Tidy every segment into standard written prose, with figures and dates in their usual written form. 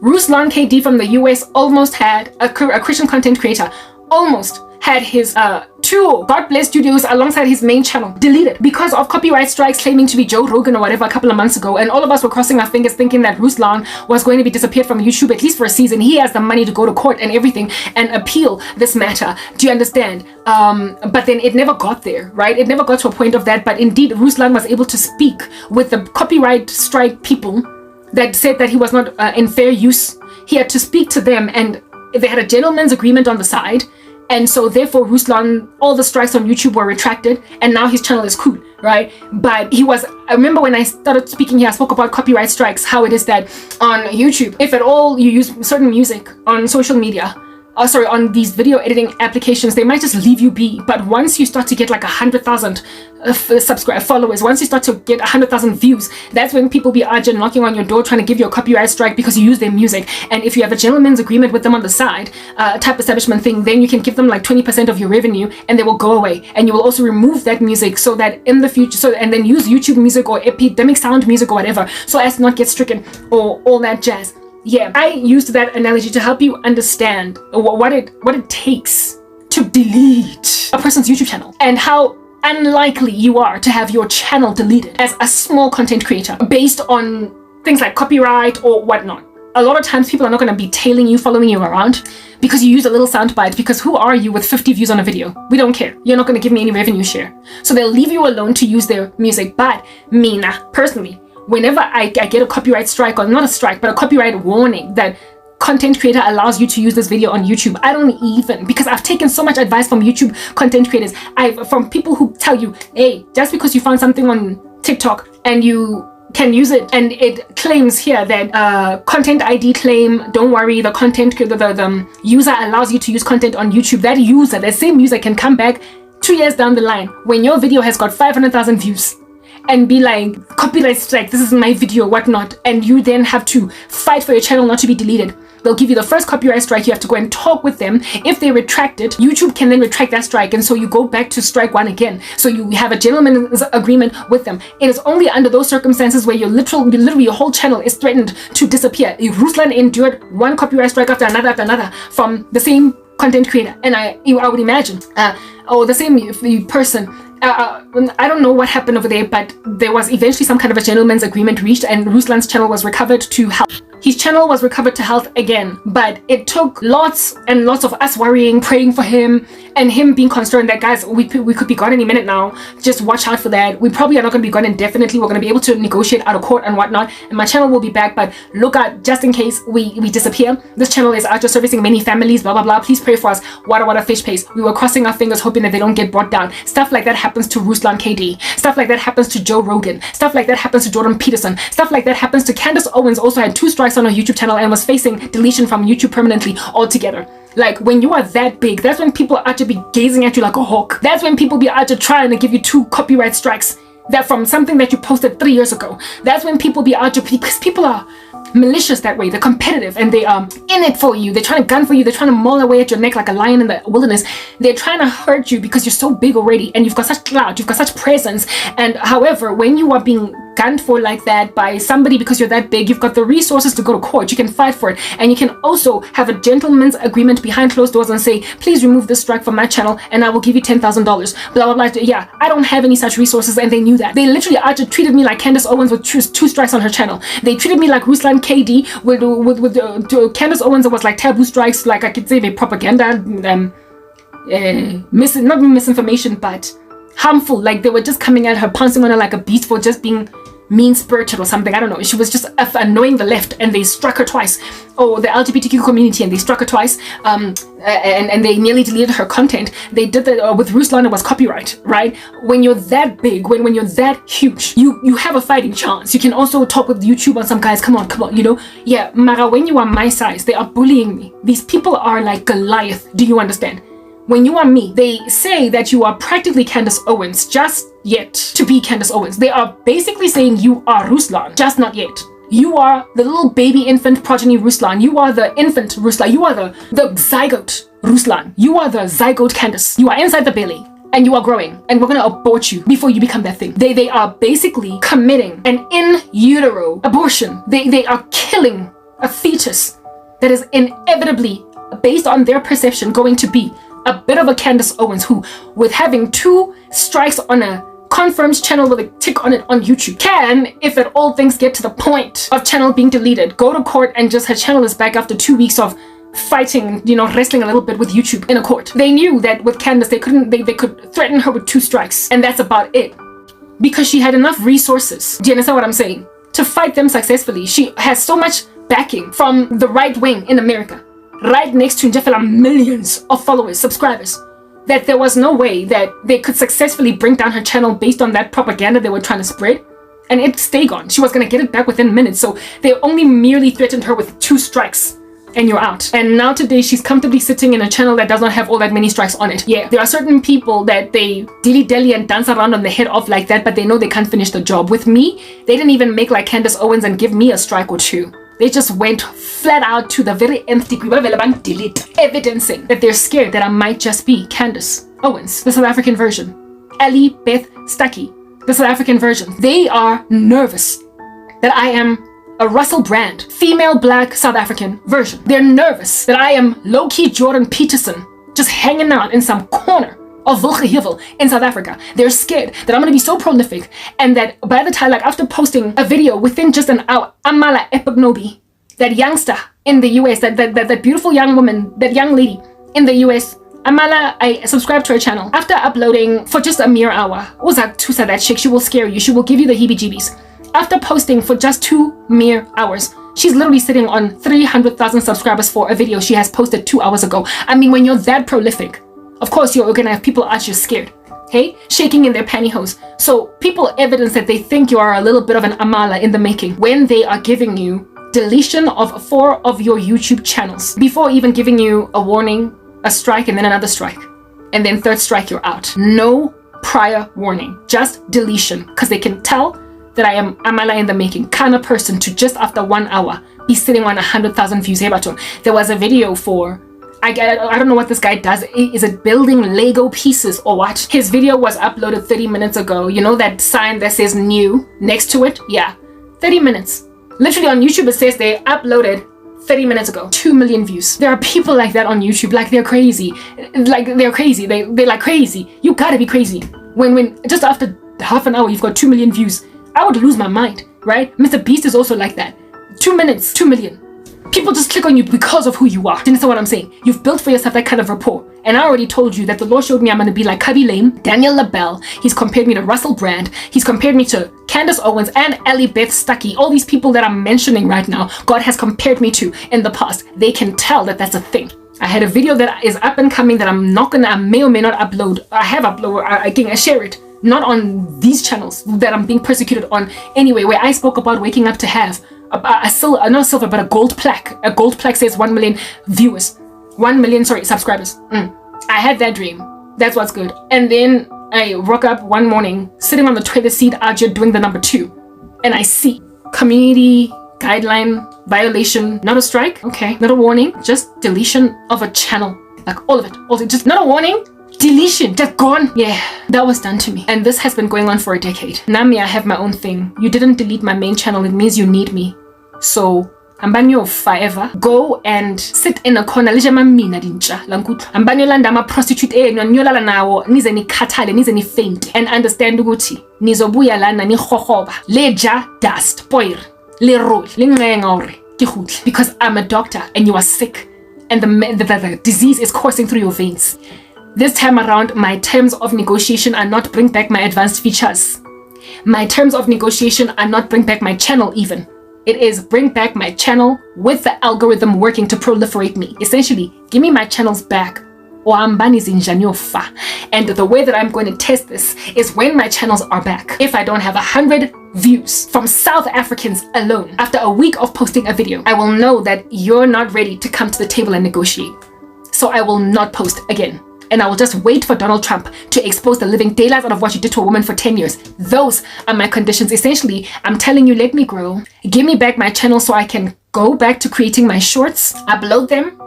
Ruslan KD from the US almost had a Christian content creator, almost had his two God Bless Studios alongside his main channel deleted because of copyright strikes claiming to be Joe Rogan or whatever a couple of months ago. And all of us were crossing our fingers thinking that Ruslan was going to be disappeared from YouTube at least for a season. He has the money to go to court and everything and appeal this matter. Do you understand? But then it never got there, right? It never got to a point of that. But indeed, Ruslan was able to speak with the copyright strike people that said that he was not in fair use. He had to speak to them, and they had a gentleman's agreement on the side. And so therefore Ruslan, all the strikes on YouTube were retracted, and now his channel is cool, right? But I remember when I started speaking here, I spoke about copyright strikes, how it is that on YouTube, if at all you use certain music on social media, on these video editing applications, they might just leave you be. But once you start to get like 100,000 followers, once you start to get 100,000 views, that's when people be urgent knocking on your door trying to give you a copyright strike because you use their music. And if you have a gentleman's agreement with them on the side, type establishment thing, then you can give them like 20% of your revenue and they will go away. And you will also remove that music so that in the future, and then use YouTube music or epidemic sound music or whatever, so as to not get stricken or all that jazz. Yeah, I used that analogy to help you understand what it takes to delete a person's YouTube channel and how unlikely you are to have your channel deleted as a small content creator based on things like copyright or whatnot. A lot of times people are not going to be tailing you, following you around because you use a little soundbite, because who are you with 50 views on a video? We don't care. You're not going to give me any revenue share. So they'll leave you alone to use their music. But Mina, personally, whenever I get a copyright strike, or not a strike, but a copyright warning that content creator allows you to use this video on YouTube, I don't even, because I've taken so much advice from YouTube content creators, from people who tell you, hey, just because you found something on TikTok and you can use it and it claims here that content ID claim, don't worry, the user allows you to use content on YouTube. That user, the same user, can come back 2 years down the line when your video has got 500,000 views and be like, copyright strike, this is my video, whatnot, and you then have to fight for your channel not to be deleted. They'll give you the first copyright strike, you have to go and talk with them. If they retract it, YouTube can then retract that strike, and so you go back to strike one again. So you have a gentleman's agreement with them. It is only under those circumstances where literally your whole channel is threatened to disappear. Ruslan endured one copyright strike after another from the same content creator, and I would imagine, the same person. I don't know what happened over there, but there was eventually some kind of a gentleman's agreement reached, and Ruslan's channel was recovered to health. His channel was recovered to health again, but it took lots and lots of us worrying, praying for him, and him being concerned that, guys, we could be gone any minute now. Just watch out for that. We probably are not going to be gone indefinitely. We're going to be able to negotiate out of court and whatnot, and my channel will be back, but look out just in case we disappear. This channel is out just servicing many families, blah, blah, blah. Please pray for us. Wada fish paste. We were crossing our fingers hoping that they don't get brought down. Stuff like that happens to Ruslan KD. Stuff like that happens to Joe Rogan. Stuff like that happens to Jordan Peterson. Stuff like that happens to Candace Owens, also had 2 strikes on her YouTube channel and was facing deletion from YouTube permanently altogether. Like, when you are that big, that's when people are to be gazing at you like a hawk. That's when people be out to trying to give you 2 copyright strikes that from something that you posted 3 years ago. That's when people be out to, because people are malicious that way. They're competitive and they are in it for you. They're trying to gun for you. They're trying to maul away at your neck like a lion in the wilderness. They're trying to hurt you because you're so big already and you've got such clout, you've got such presence. And however, when you are being gunned for like that by somebody because you're that big, you've got the resources to go to court. You can fight for it, and you can also have a gentleman's agreement behind closed doors and say, please remove this strike from my channel and I will give you $10,000, blah blah blah. Yeah, I don't have any such resources, and they knew that. They literally treated me like Candace Owens with 2 strikes on her channel. They treated me like Ruslan KD with Candace Owens. It was like taboo strikes, like I could say the propaganda, not misinformation, but harmful. Like they were just coming at her, pouncing on her like a beast for just being mean-spirited or something. I don't know. She was just annoying the left, and they struck her twice. Or the LGBTQ community, and they struck her twice. And they nearly deleted her content. They did that with Ruslan. It was copyright, right? When you're that big, when you're that huge, you have a fighting chance. You can also talk with YouTube on some guys. Come on, you know? Yeah, Mara, when you are my size, they are bullying me. These people are like Goliath. Do you understand? When you are me, they say that you are practically Candace Owens, just yet to be Candace Owens. They are basically saying you are Ruslan, just not yet. You are the little baby infant progeny Ruslan. You are the infant Ruslan. You are the zygote Ruslan. You are the zygote Candace. You are inside the belly and you are growing, and we're going to abort you before you become that thing. They are basically committing an in utero abortion. They are killing a fetus that is inevitably, based on their perception, going to be a bit of a Candace Owens, who, with having 2 strikes on a confirmed channel with a tick on it on YouTube, can, if at all things get to the point of channel being deleted, go to court and just her channel is back after 2 weeks of fighting, wrestling a little bit with YouTube in a court. They knew that with Candace, they could threaten her with 2 strikes, and that's about it. Because she had enough resources, do you understand what I'm saying, to fight them successfully. She has so much backing from the right wing in America, right next to Njefela, millions of followers, subscribers, that there was no way that they could successfully bring down her channel based on that propaganda they were trying to spread, and it stayed gone. She was going to get it back within minutes, so they only merely threatened her with 2 strikes and you're out. And now today she's comfortably sitting in a channel that does not have all that many strikes on it. Yeah, there are certain people that they dilly-dally and dance around on the head of like that, but they know they can't finish the job. With me, they didn't even make like Candace Owens and give me a strike or 2. They just went flat out to the very nth degree, delete, evidencing that they're scared that I might just be Candace Owens, the South African version. Ellie Beth Stuckey, the South African version. They are nervous that I am a Russell Brand, female black South African version. They're nervous that I am low-key Jordan Peterson, just hanging out in some corner of Wilgehevel in South Africa. They're scared that I'm gonna be so prolific, and that by the time, like after posting a video within just an hour, Amala Epignobi, that youngster in the US, that beautiful young woman, that young lady in the US, Amala, I subscribed to her channel. After uploading for just a mere hour, that chick, she will scare you, she will give you the heebie-jeebies. After posting for just 2 mere hours, she's literally sitting on 300,000 subscribers for a video she has posted 2 hours ago. I mean, when you're that prolific, of course you're gonna have people out here scared, hey, shaking in their pantyhose. So people evidence that they think you are a little bit of an Amala in the making when they are giving you deletion of 4 of your YouTube channels before even giving you a warning, a strike, and then another strike, and then 3rd strike, you're out. No prior warning, just deletion, because they can tell that I am Amala in the making kind of person to just after 1 hour be sitting on 100,000 views. There was a video for, I don't know what this guy does. Is it building Lego pieces or what? His video was uploaded 30 minutes ago. You know that sign that says new next to it? Yeah, 30 minutes. Literally on YouTube it says they uploaded 30 minutes ago. 2 million views. There are people like that on YouTube, like they're crazy. Like they're crazy. They're like crazy. You gotta be crazy. When just after half an hour you've got 2 million views. I would lose my mind, right? Mr. Beast is also like that. 2 minutes, 2 million. People just click on you because of who you are. Do you understand what I'm saying? You've built for yourself that kind of rapport. And I already told you that the Lord showed me I'm going to be like Cubby Lame, Daniel LaBelle. He's compared me to Russell Brand. He's compared me to Candace Owens and Ellie Beth Stuckey. All these people that I'm mentioning right now, God has compared me to in the past. They can tell that that's a thing. I had a video that is up and coming that I may or may not upload. I have uploaded, I share it. Not on these channels that I'm being persecuted on anyway, where I spoke about waking up to have a gold plaque. A gold plaque says 1 million viewers. 1 million, subscribers. I had that dream. That's what's good. And then I woke up one morning, sitting on the toilet seat out here doing the number 2. And I see community guideline violation, not a strike, okay, not a warning, just deletion of a channel. Like all of it. Also, just not a warning. Deletion, just gone. Yeah, that was done to me. And this has been going on for a decade. Nami, I have my own thing. You didn't delete my main channel, it means you need me. So, ambanyo forever. Go and sit in a corner. Lijama mina dincha. Lankutu. Ambanyo landa ma prostitute nyolala nawo. Nize ni katale, nize ni faint. And understand uguti. Nizobuya lana ni khokhoba. Leja dust. Poir. Le roll. Lingaore. Kihut. Because I'm a doctor and you are sick. And the disease is coursing through your veins. This time around, my terms of negotiation are not bring back my advanced features. My terms of negotiation are not bring back my channel even. It is bring back my channel with the algorithm working to proliferate me. Essentially, give me my channels back. And the way that I'm going to test this is when my channels are back. If I don't have 100 views from South Africans alone after a week of posting a video, I will know that you're not ready to come to the table and negotiate. So I will not post again. And I will just wait for Donald Trump to expose the living daylights out of what you did to a woman for 10 years. Those are my conditions. Essentially, I'm telling you, let me grow. Give me back my channel so I can go back to creating my shorts, upload them,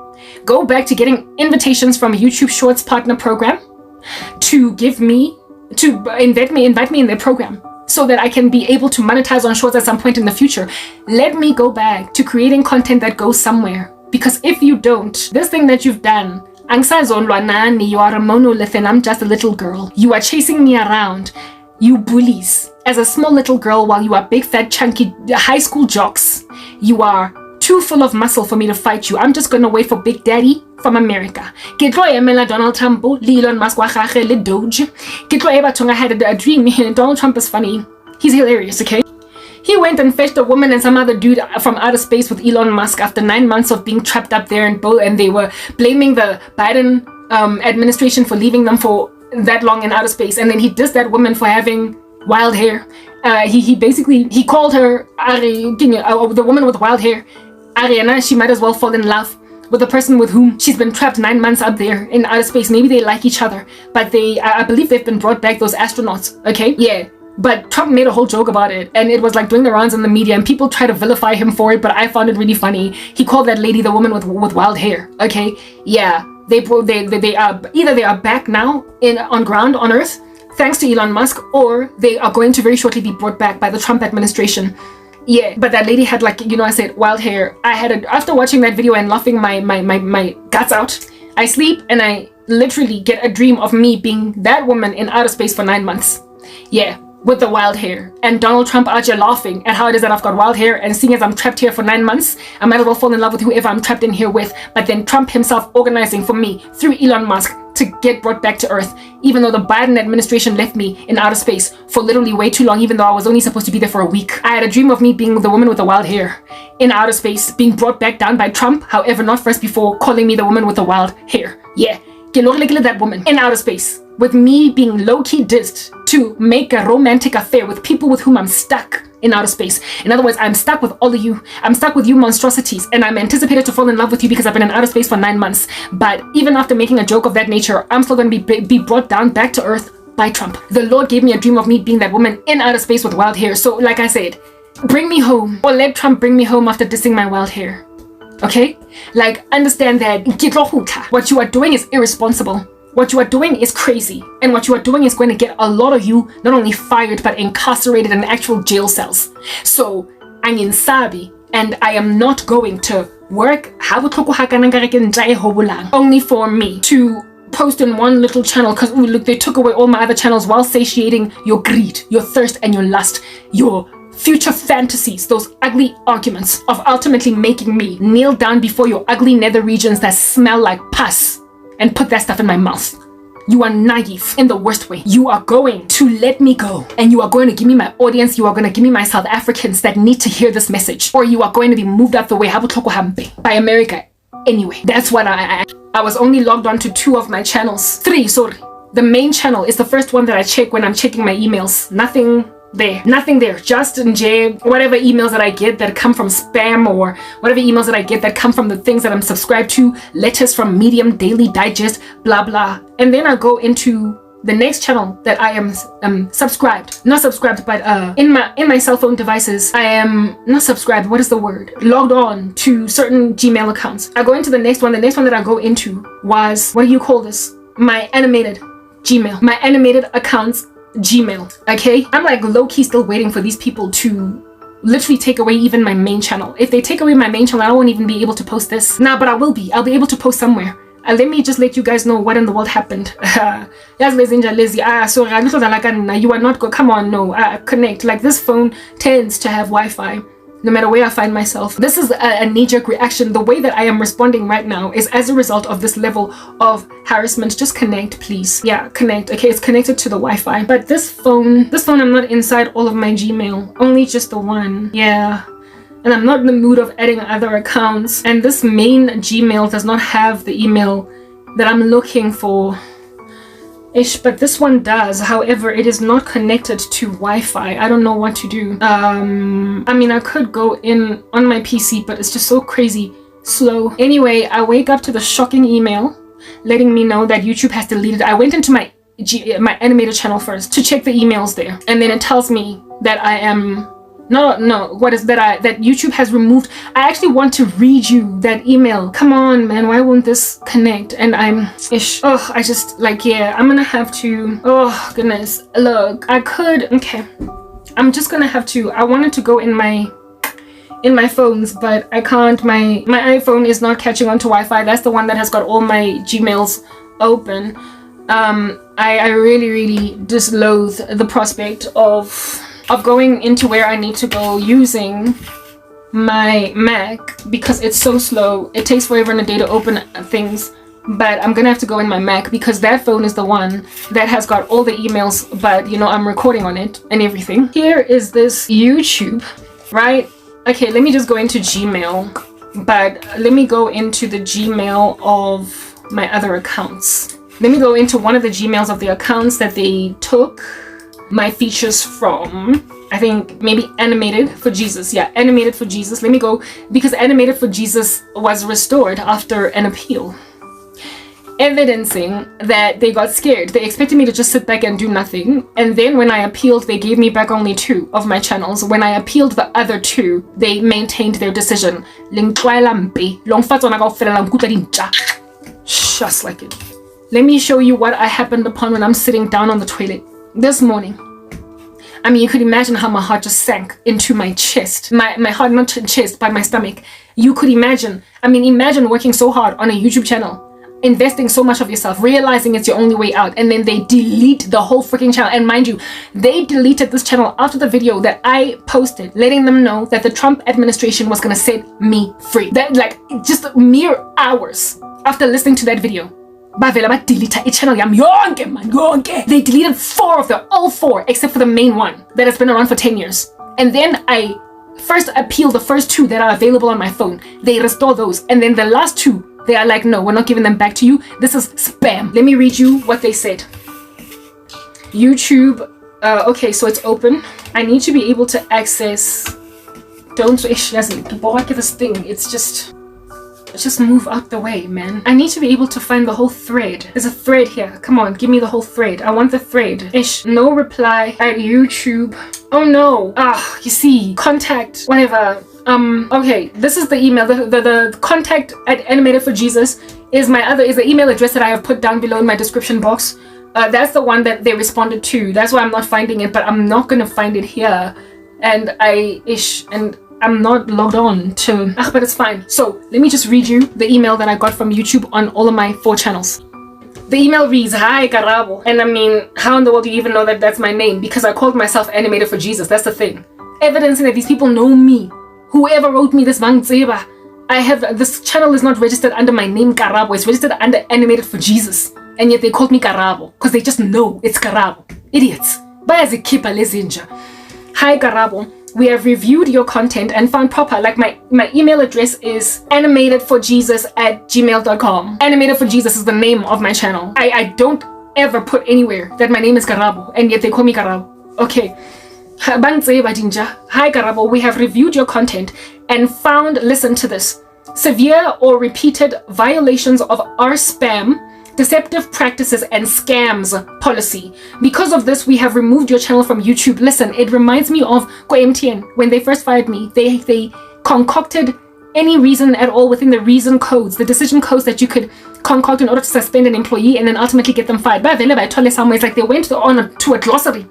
go back to getting invitations from a YouTube Shorts partner program to invite me in their program so that I can be able to monetize on shorts at some point in the future. Let me go back to creating content that goes somewhere. Because if you don't, this thing that you've done, you are a monolith and I'm just a little girl. You are chasing me around, you bullies. As a small little girl while you are big, fat, chunky high school jocks, you are too full of muscle for me to fight you. I'm just gonna wait for Big Daddy from America. Ke tlo emela Donald Trump, Elon Musk wa gage le Doge. Ke tlo eba tonga had a dream. Donald Trump is funny. He's hilarious, okay? He went and fetched a woman and some other dude from outer space with Elon Musk after 9 months of being trapped up there, and they were blaming the Biden administration for leaving them for that long in outer space. And then he dissed that woman for having wild hair. He basically called her the woman with wild hair. Ariana, she might as well fall in love with the person with whom she's been trapped 9 months up there in outer space. Maybe they like each other, but I believe they've been brought back, those astronauts, okay? Yeah. But Trump made a whole joke about it, and it was like doing the rounds in the media, and people try to vilify him for it, but I found it really funny. He called that lady the woman with wild hair, okay? Yeah, they are either they are back now on ground on Earth, thanks to Elon Musk, or they are going to very shortly be brought back by the Trump administration. Yeah, but that lady had, like, I said wild hair. After watching that video and laughing my guts out, I sleep and I literally get a dream of me being that woman in outer space for 9 months. Yeah. With the wild hair, and Donald Trump out here laughing at how it is that I've got wild hair, and seeing as I'm trapped here for 9 months, I might as well fall in love with whoever I'm trapped in here with. But then Trump himself organizing for me through Elon Musk to get brought back to Earth, even though the Biden administration left me in outer space for literally way too long, even though I was only supposed to be there for a week. I had a dream of me being the woman with the wild hair in outer space, being brought back down by Trump, however not first before calling me the woman with the wild hair. Yeah, that woman in outer space, with me being low-key dissed to make a romantic affair with people with whom I'm stuck in outer space. In other words, I'm stuck with all of you. I'm stuck with you monstrosities, and I'm anticipated to fall in love with you because I've been in outer space for 9 months. But even after making a joke of that nature, I'm still going to be brought down back to Earth by Trump. The Lord gave me a dream of me being that woman in outer space with wild hair. So like I said, bring me home, or let Trump bring me home after dissing my wild hair. Okay? Like, understand that what you are doing is irresponsible. What you are doing is crazy, and what you are doing is going to get a lot of you not only fired but incarcerated in actual jail cells. So I'm in Sabi, and I am not going to work only for me to post in one little channel because look, they took away all my other channels while satiating your greed, your thirst, and your lust, your future fantasies, those ugly arguments of ultimately making me kneel down before your ugly nether regions that smell like pus and put that stuff in my mouth. You are naive in the worst way. You are going to let me go, and you are going to give me my audience. You are going to give me my South Africans that need to hear this message, or you are going to be moved out the way by America. Anyway, that's what I was only logged on to 2 of my channels. 3, sorry. The main channel is the first one that I check when I'm checking my emails. Nothing there, just in whatever emails that I get that come from spam, or whatever emails that I get that come from the things that I'm subscribed to, letters from Medium, Daily Digest, blah blah. And then I go into the next channel that I am not subscribed, but in my cell phone devices I am not subscribed, what is the word, logged on to certain Gmail accounts. I go into the next one that I go into was, what do you call this, my animated Gmail, my animated accounts Gmail. Okay, I'm like low-key still waiting for these people to literally take away even my main channel. If they take away my main channel, I won't even be able to post this. But I'll be able to post somewhere. Let me just let you guys know what in the world happened. Sorry, you are not go. Come on, no, connect. Like, this phone tends to have Wi-Fi no matter where I find myself. This is a knee-jerk reaction. The way that I am responding right now is as a result of this level of harassment. Just connect, please. Yeah, connect. Okay, it's connected to the Wi-Fi. But this phone, I'm not inside all of my Gmail. Only just the one. Yeah. And I'm not in the mood of adding other accounts. And this main Gmail does not have the email that I'm looking for. But this one does. However, it is not connected to Wi-Fi. I don't know what to do. I mean, I could go in on my PC, but it's just so crazy slow. Anyway, I wake up to the shocking email letting me know that YouTube has deleted. I went into my animated channel first to check the emails there, and then it tells me that I am that YouTube has removed. I actually want to read you that email. Come on, man, why won't this connect? And I'm I just, like, yeah, I'm gonna have to, oh goodness. Look, I could, okay, I'm just gonna have to, I wanted to go in my phones, but I can't. My iPhone is not catching on to Wi-Fi. That's the one that has got all my Gmails open. I really just loathe the prospect of going into where I need to go using my Mac because it's so slow. It takes forever in a day to open things. But I'm gonna have to go in my Mac because that phone is the one that has got all the emails, but you know, I'm recording on it and everything. Here is this YouTube, right? Okay, let me just go into Gmail, but let me go into the Gmail of my other accounts. Let me go into one of the Gmails of the accounts that they took my features from. I think maybe Animated for Jesus. Yeah, Animated for Jesus. Let me go, because Animated for Jesus was restored after an appeal, evidencing that they got scared. They expected me to just sit back and do nothing. And then when I appealed, they gave me back only 2 of my channels. When I appealed the other 2, they maintained their decision. Just like it. Let me show you what I happened upon when I'm sitting down on the toilet this morning. I mean, you could imagine how my heart just sank into my chest. My heart, not chest, but my stomach. You could imagine. I mean, imagine working so hard on a YouTube channel, investing so much of yourself, realizing it's your only way out, and then they delete the whole freaking channel. And mind you, they deleted this channel after the video that I posted, letting them know that the Trump administration was gonna set me free. That, like, just mere hours after listening to that video, delete channel yam yonke man yonke. They deleted all four except for the main one that has been around for 10 years. And then I first appeal the first 2 that are available on my phone. They restore those, and then the last 2, they are like, no, we're not giving them back to you. This is spam. Let me read you what they said. YouTube. Okay, so it's open. I need to be able to access. Don't this thing. It's just move out the way, man. I need to be able to find the whole thread. There's a thread here. Come on, give me the whole thread. I want the thread. No reply at YouTube. Oh no. You see, contact, whatever. Okay, this is the email. The contact at Animated for Jesus is the email address that I have put down below in my description box. That's the one that they responded to. That's why I'm not finding it, but I'm not gonna find it here. And I'm not logged on to, but it's fine. So let me just read you the email that I got from YouTube on all of my 4 channels. The email reads, "Hi Karabo." And I mean, how in the world do you even know that that's my name? Because I called myself Animated for Jesus. That's the thing. Evidencing that these people know me. Whoever wrote me this, this channel is not registered under my name Karabo. It's registered under Animated for Jesus. And yet they called me Karabo because they just know it's Karabo. Idiots. Hi Karabo. We have reviewed your content and found proper, like my email address is animatedforjesus@gmail.com. Animated for Jesus is the name of my channel. I don't ever put anywhere that my name is Karabo, and yet they call me Karabo. Okay. Hi Karabo, we have reviewed your content and found, listen to this, severe or repeated violations of our spam, deceptive practices and scams policy. Because of this, we have removed your channel from YouTube. Listen, it reminds me of MTN when they first fired me. They concocted any reason at all within the reason codes, the decision codes that you could concoct in order to suspend an employee and then ultimately get them fired. It's like they went to a glossary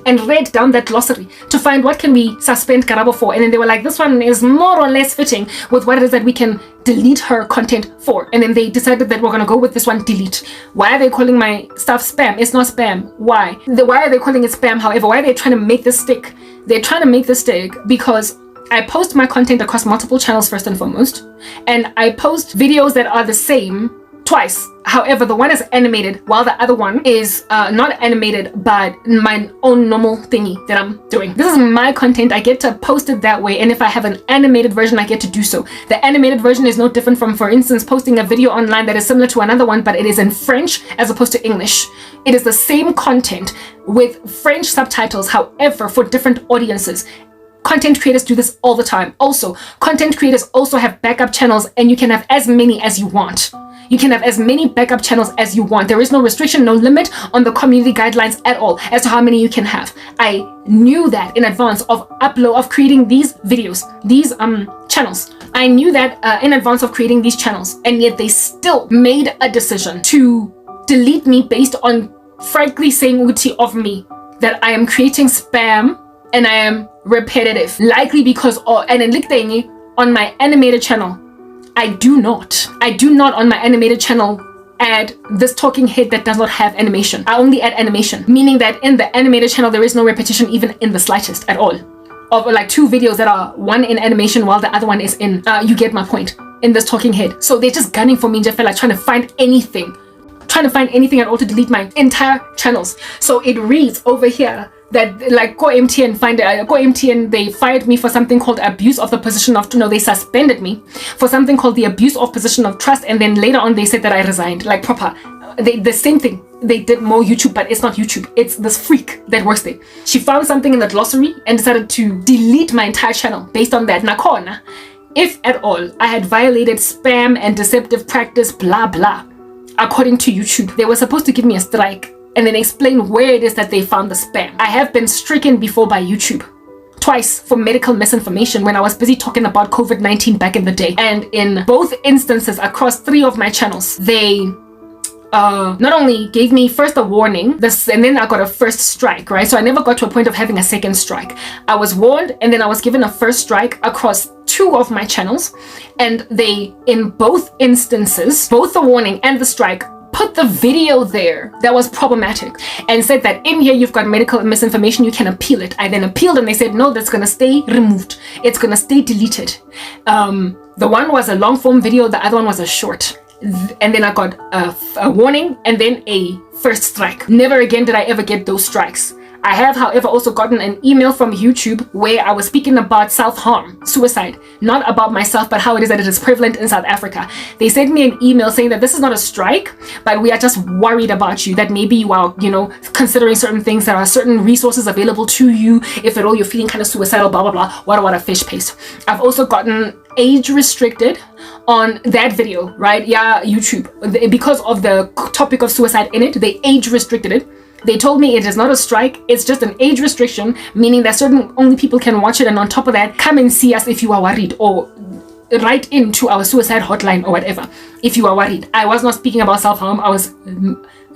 and read down that glossary to find what can we suspend Karabo for, and then they were like, this one is more or less fitting with what it is that we can delete her content for, and then they decided that we're gonna go with this one, delete. Why are they calling my stuff spam? It's not spam. Why are they calling it spam? However, why are they trying to make this stick? They're trying to make this stick because I post my content across multiple channels first and foremost, and I post videos that are the same twice. However, the one is animated while the other one is not animated, but my own normal thingy that I'm doing. This is my content. I get to post it that way, and if I have an animated version, I get to do so. The animated version is no different from, for instance, posting a video online that is similar to another one, but it is in French as opposed to English. It is the same content with French subtitles, however, for different audiences. Content creators do this all the time. Also, content creators also have backup channels, and you can have as many as you want. You can have as many backup channels as you want. There is no restriction, no limit on the community guidelines at all as to how many you can have. I knew that in advance of creating these videos, these channels. I knew that in advance of creating these channels, and yet they still made a decision to delete me based on frankly saying uti of me that I am creating spam and I am repetitive, likely because and then look on my animated channel, I do not on my animated channel add this talking head that does not have animation. I only add animation, meaning that in the animated channel there is no repetition even in the slightest at all, of like 2 videos that are one in animation while the other one is in you get my point, in this talking head. So they're just gunning for me, just like trying to find anything at all to delete my entire channels. So it reads over here that like MTN they fired me for something called abuse of the position of, no, they suspended me for something called the abuse of position of trust, and then later on they said that I resigned. Like proper, the same thing. They did more YouTube, but it's not YouTube. It's this freak that works there. She found something in the glossary and decided to delete my entire channel based on that. Nakona, if at all I had violated spam and deceptive practice, blah blah, according to YouTube, they were supposed to give me a strike and then explain where it is that they found the spam. I have been stricken before by YouTube twice for medical misinformation when I was busy talking about COVID-19 back in the day. And in both instances across 3 of my channels, they not only gave me first a warning, and then I got a first strike, right? So I never got to a point of having a second strike. I was warned and then I was given a first strike across 2 of my channels, and they, in both instances, both the warning and the strike, put the video there that was problematic and said that in here you've got medical misinformation, you can appeal it. I then appealed and they said no, that's gonna stay removed, it's gonna stay deleted. The one was a long form video, the other one was a short, and then I got a warning and then a first strike. Never again did I ever get those strikes. I have, however, also gotten an email from YouTube where I was speaking about self-harm, suicide, not about myself, but how it is that it is prevalent in South Africa. They sent me an email saying that this is not a strike, but we are just worried about you, that maybe you are, considering certain things, there are certain resources available to you, if at all you're feeling kind of suicidal, blah, blah, blah, what a fish paste. I've also gotten age restricted on that video, right? Yeah, YouTube, because of the topic of suicide in it, they age restricted it. They told me it is not a strike, it's just an age restriction, meaning that certain only people can watch it, and on top of that, come and see us if you are worried, or write into our suicide hotline or whatever if you are worried. I was not speaking about self-harm, I was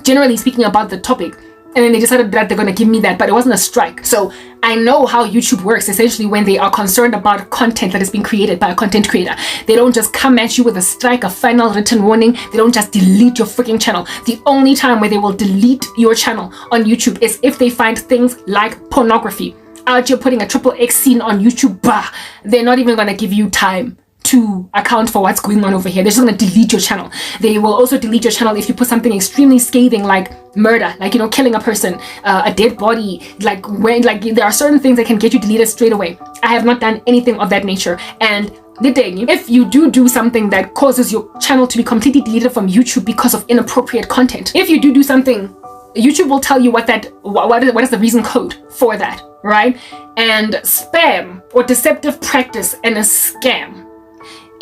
generally speaking about the topic. And then they decided that they're going to give me that, but it wasn't a strike. So I know how YouTube works, essentially, when they are concerned about content that is being created by a content creator. They don't just come at you with a strike, a final written warning. They don't just delete your freaking channel. The only time where they will delete your channel on YouTube is if they find things like pornography. Out here putting a XXX scene on YouTube, bah, they're not even going to give you time to account for what's going on over here. They're just going to delete your channel. They will also delete your channel if you put something extremely scathing like murder, like killing a person, a dead body, like there are certain things that can get you deleted straight away. I have not done anything of that nature, and if you do something that causes your channel to be completely deleted from YouTube because of inappropriate content, if you do something, YouTube will tell you what is the reason code for that, right? And spam or deceptive practice and a scam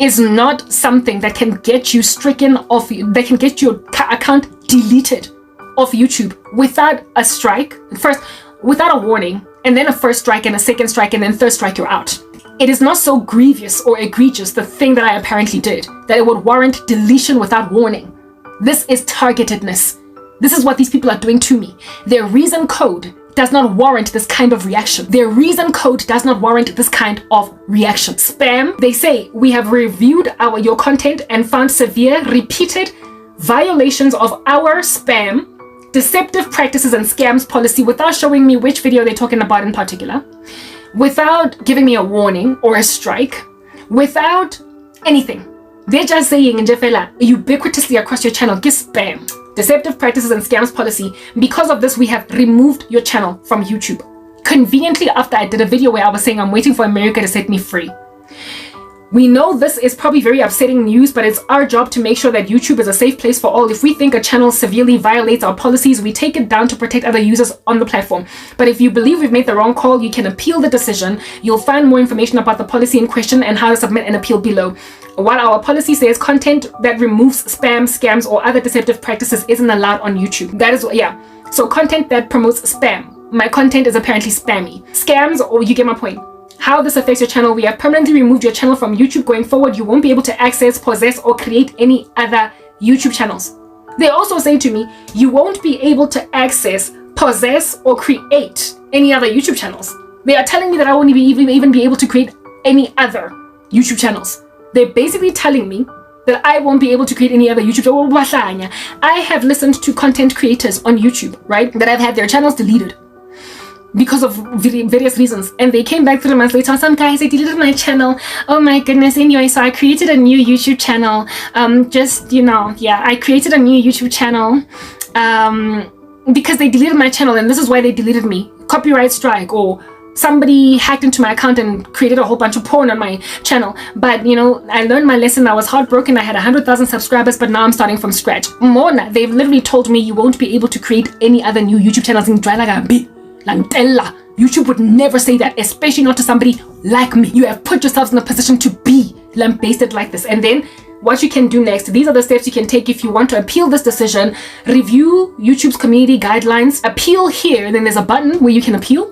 is not something that can get you stricken off, that can get your account deleted off YouTube without a strike, first without a warning, and then a first strike and a second strike and then third strike, you're out. It is not so grievous or egregious, the thing that I apparently did, that it would warrant deletion without warning. This is targetedness. This is what these people are doing to me. Their reason code does not warrant this kind of reaction. Their reason code does not warrant this kind of reaction. Spam, they say, we have reviewed your content and found severe, repeated violations of our spam, deceptive practices and scams policy without showing me which video they're talking about in particular, without giving me a warning or a strike, without anything. They're just saying, Njefela, ubiquitously across your channel, give spam, deceptive practices and scams policy. Because of this, we have removed your channel from YouTube. Conveniently after I did a video where I was saying I'm waiting for America to set me free. We know this is probably very upsetting news, but it's our job to make sure that YouTube is a safe place for all. If we think a channel severely violates our policies, we take it down to protect other users on the platform. But if you believe we've made the wrong call, you can appeal the decision. You'll find more information about the policy in question and how to submit an appeal below. While our policy says content that removes spam, scams, or other deceptive practices isn't allowed on YouTube. That is, yeah. So content that promotes spam. My content is apparently spammy. Scams, or you get my point. How this affects your channel: we have permanently removed your channel from YouTube. Going forward, you won't be able to access, possess, or create any other YouTube channels. They also say to me, you won't be able to access, possess, or create any other YouTube channels. They are telling me that I won't even be able to create any other YouTube channels. They're basically telling me that I won't be able to create any other YouTube channel. I have listened to content creators on YouTube, right, that have had their channels deleted because of various reasons, and they came back 3 months later. Some guys, I deleted my channel. Oh my goodness. Anyway, so I created a new YouTube channel. I created a new YouTube channel because they deleted my channel, and this is why they deleted me. Copyright strike, or somebody hacked into my account and created a whole bunch of porn on my channel. But I learned my lesson. I was heartbroken. I had 100,000 subscribers, but now I'm starting from scratch. Mona, they've literally told me you won't be able to create any other new YouTube channels in Lantella. YouTube would never say that, especially not to somebody like me. You have put yourselves in a position to be lambasted like this. And then what you can do next, these are the steps you can take if you want to appeal this decision. Review YouTube's community guidelines. Appeal here, then there's a button where you can appeal.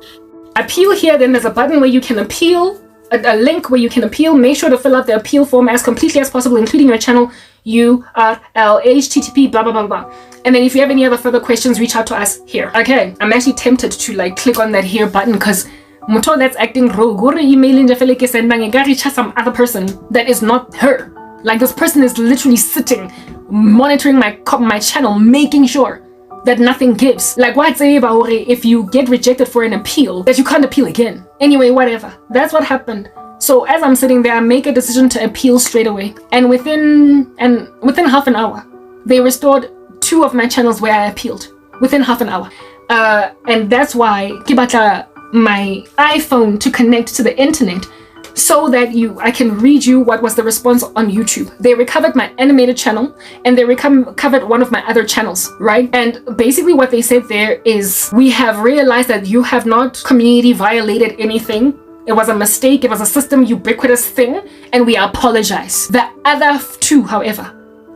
Appeal here, then there's a button where you can appeal, a link where you can appeal. Make sure to fill out the appeal form as completely as possible, including your channel URL, HTTP, blah, blah, blah, blah. And then if you have any other further questions, reach out to us here. Okay, I'm actually tempted to click on that here button because Muto that's acting rogue. Or emailing some other person that is not her. Like, this person is literally sitting, monitoring my channel, making sure that nothing gives. Like, what's about if you get rejected for an appeal, that you can't appeal again. Anyway, whatever. That's what happened. So as I'm sitting there, I make a decision to appeal straight away. And within half an hour, they restored 2 of my channels where I appealed. Within half an hour. And that's why Kibata my iPhone to connect to the internet so that I can read you what was the response on YouTube. They recovered my animated channel and they recovered one of my other channels, right? And basically what they said there is, we have realized that you have not community violated anything. It was a mistake. It was a system ubiquitous thing, and we apologize. The other 2, however,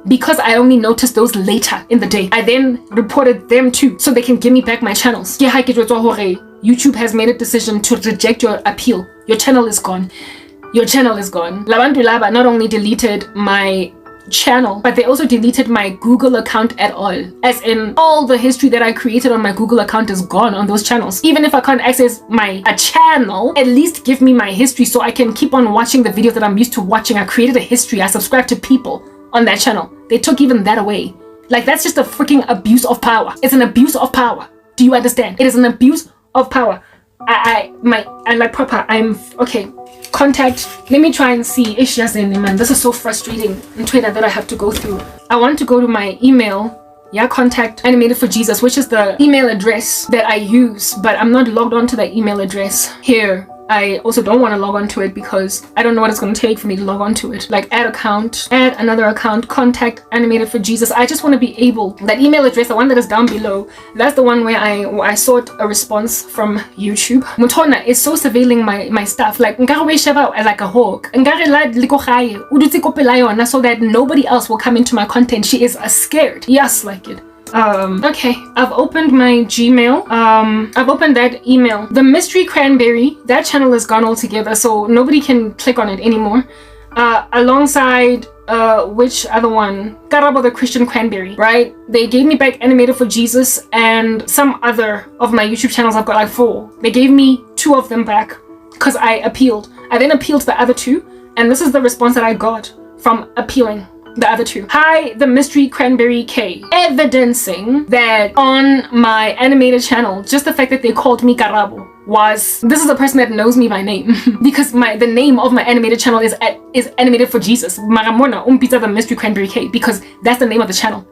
because I only noticed those later in the day, I then reported them too, so they can give me back my channels. YouTube has made a decision to reject your appeal. Your channel is gone. Your channel is gone. Labantu Laba not only deleted my channel, but they also deleted my Google account at all. As in, all the history that I created on my Google account is gone on those channels. Even if I can't access a channel, at least give me my history so I can keep on watching the videos that I'm used to watching. I created a history. I subscribed to people on that channel. They took even that away. Like, that's just a freaking abuse of power. It's an abuse of power. Do you understand? It is an abuse of power. Okay. Contact. Let me try and see. Man, this is so frustrating in Twitter that I have to go through. I want to go to my email. Yeah, contact animated for Jesus, which is the email address that I use, but I'm not logged on to that email address here. I also don't want to log on to it because I don't know what it's going to take for me to log on to it. Like, add account, add another account, contact animated for Jesus. I just want to be able, that email address, the one that is down below, that's the one where I sought a response from YouTube. Mutona is so surveilling my stuff. Like, like a hawk. So that nobody else will come into my content. She is scared. Yes, like it. Okay, I've opened my Gmail. I've opened that email. The Mystery Cranberry, that channel is gone altogether, so nobody can click on it anymore. Alongside, which other one? Karabo the Christian Cranberry, right? They gave me back Animated for Jesus and some other of my YouTube channels. I've got like 4. They gave me 2 of them back because I appealed. I then appealed the other 2, and this is the response that I got from appealing the other 2. Hi, the Mystery Cranberry K. Evidencing that on my animated channel, just the fact that they called me Karabo this is a person that knows me by name because the name of my animated channel is Animated for Jesus. Maramona Umpita the Mystery Cranberry K, because that's the name of the channel.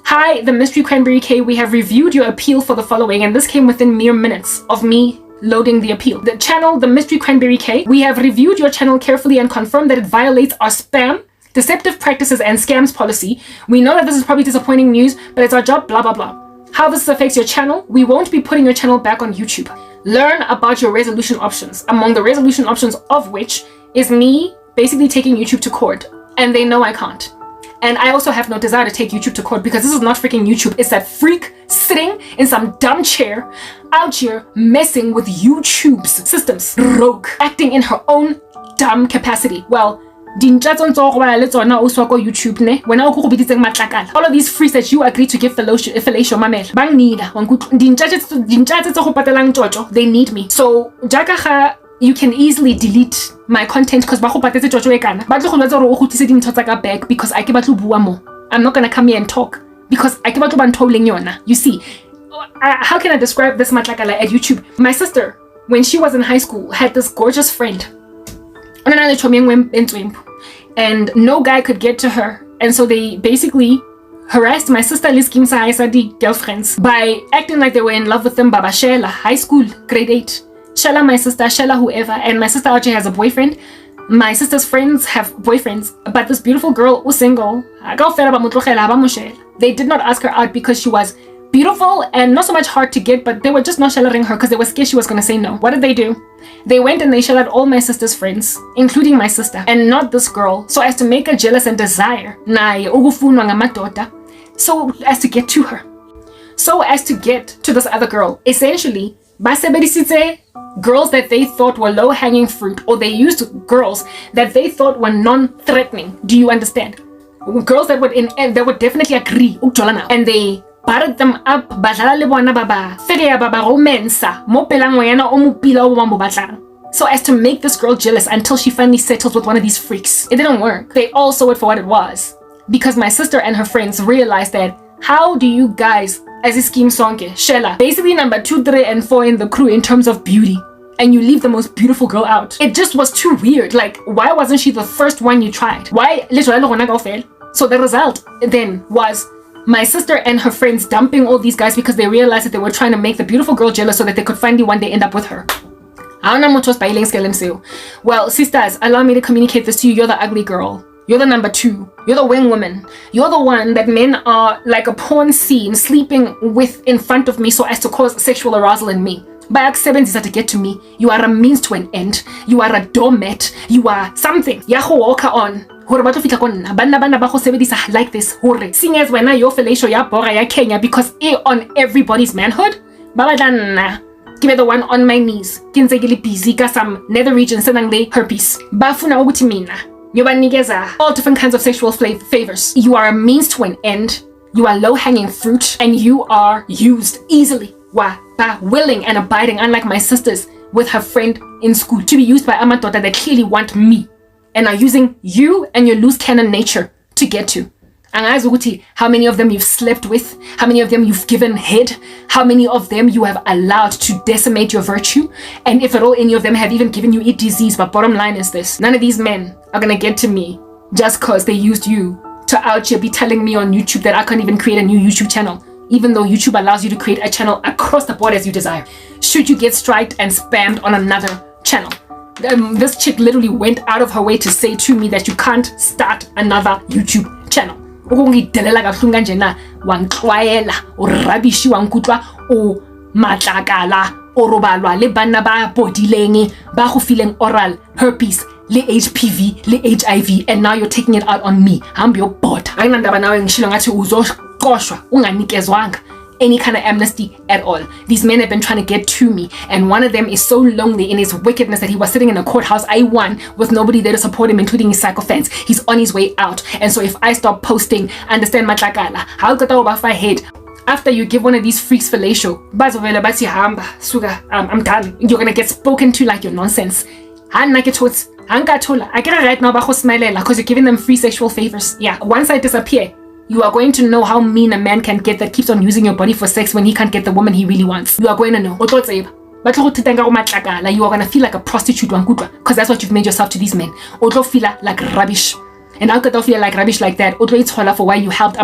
Hi, the Mystery Cranberry K. We have reviewed your appeal for the following, and this came within mere minutes of me loading the appeal. The channel, the Mystery Cranberry K. We have reviewed your channel carefully and confirmed that it violates our spam, deceptive practices, and scams policy. We know that this is probably disappointing news, but it's our job, blah, blah, blah. How this affects your channel? We won't be putting your channel back on YouTube. Learn about your resolution options, among the resolution options of which is me basically taking YouTube to court. And they know I can't. And I also have no desire to take YouTube to court because this is not freaking YouTube. It's that freak sitting in some dumb chair out here messing with YouTube's systems. Rogue. Acting in her own dumb capacity. Well, Dintla tso ntse go bala le tsona o swa ko YouTube ne wena o go biditseng matlakala. All of these freaks that you agree to give fellatio mamela bang needa wa nkutlo dintla tse go patelang tjotjo, they need me. So jaka ga you can easily delete my content because ba go patetse tjotjo e kana ba tlo go lwetsa gore o gutise dintho tsa ka back because I ke batlo bua mo. I'm not going to come here and talk because I ke batlo ba ntholeng yona. You see, how can I describe this matlakala at YouTube? My sister, when she was in high school, had this gorgeous friend. And no guy could get to her. And so they basically harassed my sister Liskimsa girlfriends by acting like they were in love with them. Baba Shela, high school, grade 8. Shela, my sister, Shela, whoever. And my sister actually has a boyfriend. My sister's friends have boyfriends. But this beautiful girl was single. They did not ask her out because she was beautiful and not so much hard to get, but they were just not shellering her because they were scared she was going to say no. What did they do? They went and they shellered all my sister's friends, including my sister, and not this girl, so as to make her jealous and desire. So as to get to her. So as to get to this other girl. Essentially, girls that they thought were low-hanging fruit, or they used girls that they thought were non-threatening. Do you understand? Girls that would definitely agree, and they buttered them up, so as to make this girl jealous until she finally settles with one of these freaks. It didn't work. They all saw it for what it was. Because my sister and her friends realized that, how do you guys, as a scheme sonke, Shella, basically number 2, 3, and 4 in the crew in terms of beauty, and you leave the most beautiful girl out? It just was too weird. Like, why wasn't she the first one you tried? Why? So the result then was my sister and her friends dumping all these guys because they realized that they were trying to make the beautiful girl jealous so that they could finally one day end up with her. Well, sisters, allow me to communicate this to you. You're the ugly girl. You're the number 2. You're the wing woman. You're the one that men are like a porn scene sleeping with in front of me so as to cause sexual arousal in me. By acceptance is that to get to me. You are a means to an end. You are a doormat. You are something. Yaho walker on. Like this. Seeing as when your fellatio ya bora ya Kenya because on everybody's manhood. Give me the one on my knees. Kinzegili busy ka some nether region senang herpes. Bafuna ukuthi mina. Yobanigeza all different kinds of sexual favors. You are a means to an end. You are low-hanging fruit and you are used easily. Willing and abiding, unlike my sisters with her friend in school, to be used by amatota that clearly want me and are using you and your loose cannon nature to get to. How many of them you've slept with, how many of them you've given head, how many of them you have allowed to decimate your virtue, and if at all any of them have even given you a disease. But bottom line is this: none of these men are gonna get to me just cause they used you to out here be telling me on YouTube that I can't even create a new YouTube channel, even though YouTube allows you to create a channel across the board as you desire. Should you get striked and spammed on another channel? This chick literally went out of her way to say to me that you can't start another YouTube channel. Ukungidelela kabuhlungu kanjena wangixwayela urabishi wankutlwa o matlakala o robalwa le bana ba bodileng ba go fileng oral herpes le HPV le HIV, and now you're taking it out on me. Hambe yo bota ayinandaba nawe ngishilo ngathi uzoqoshwa unganikezwanga any kind of amnesty at all. These men have been trying to get to me, and one of them is so lonely in his wickedness that he was sitting in a courthouse I-1 with nobody there to support him, including his psychophants. He's on his way out, and so if I stop posting, understand matlakala, how could I head? After you give one of these freaks fellatio, I'm done. You're gonna get spoken to like your nonsense. I get right now because you're giving them free sexual favors. Yeah, once I disappear, you are going to know how mean a man can get that keeps on using your body for sex when he can't get the woman he really wants. You are going to know. You are going to feel like a prostitute because that's what you've made yourself to these men. You feel like rubbish. And how could you feel like rubbish like that? For why you helped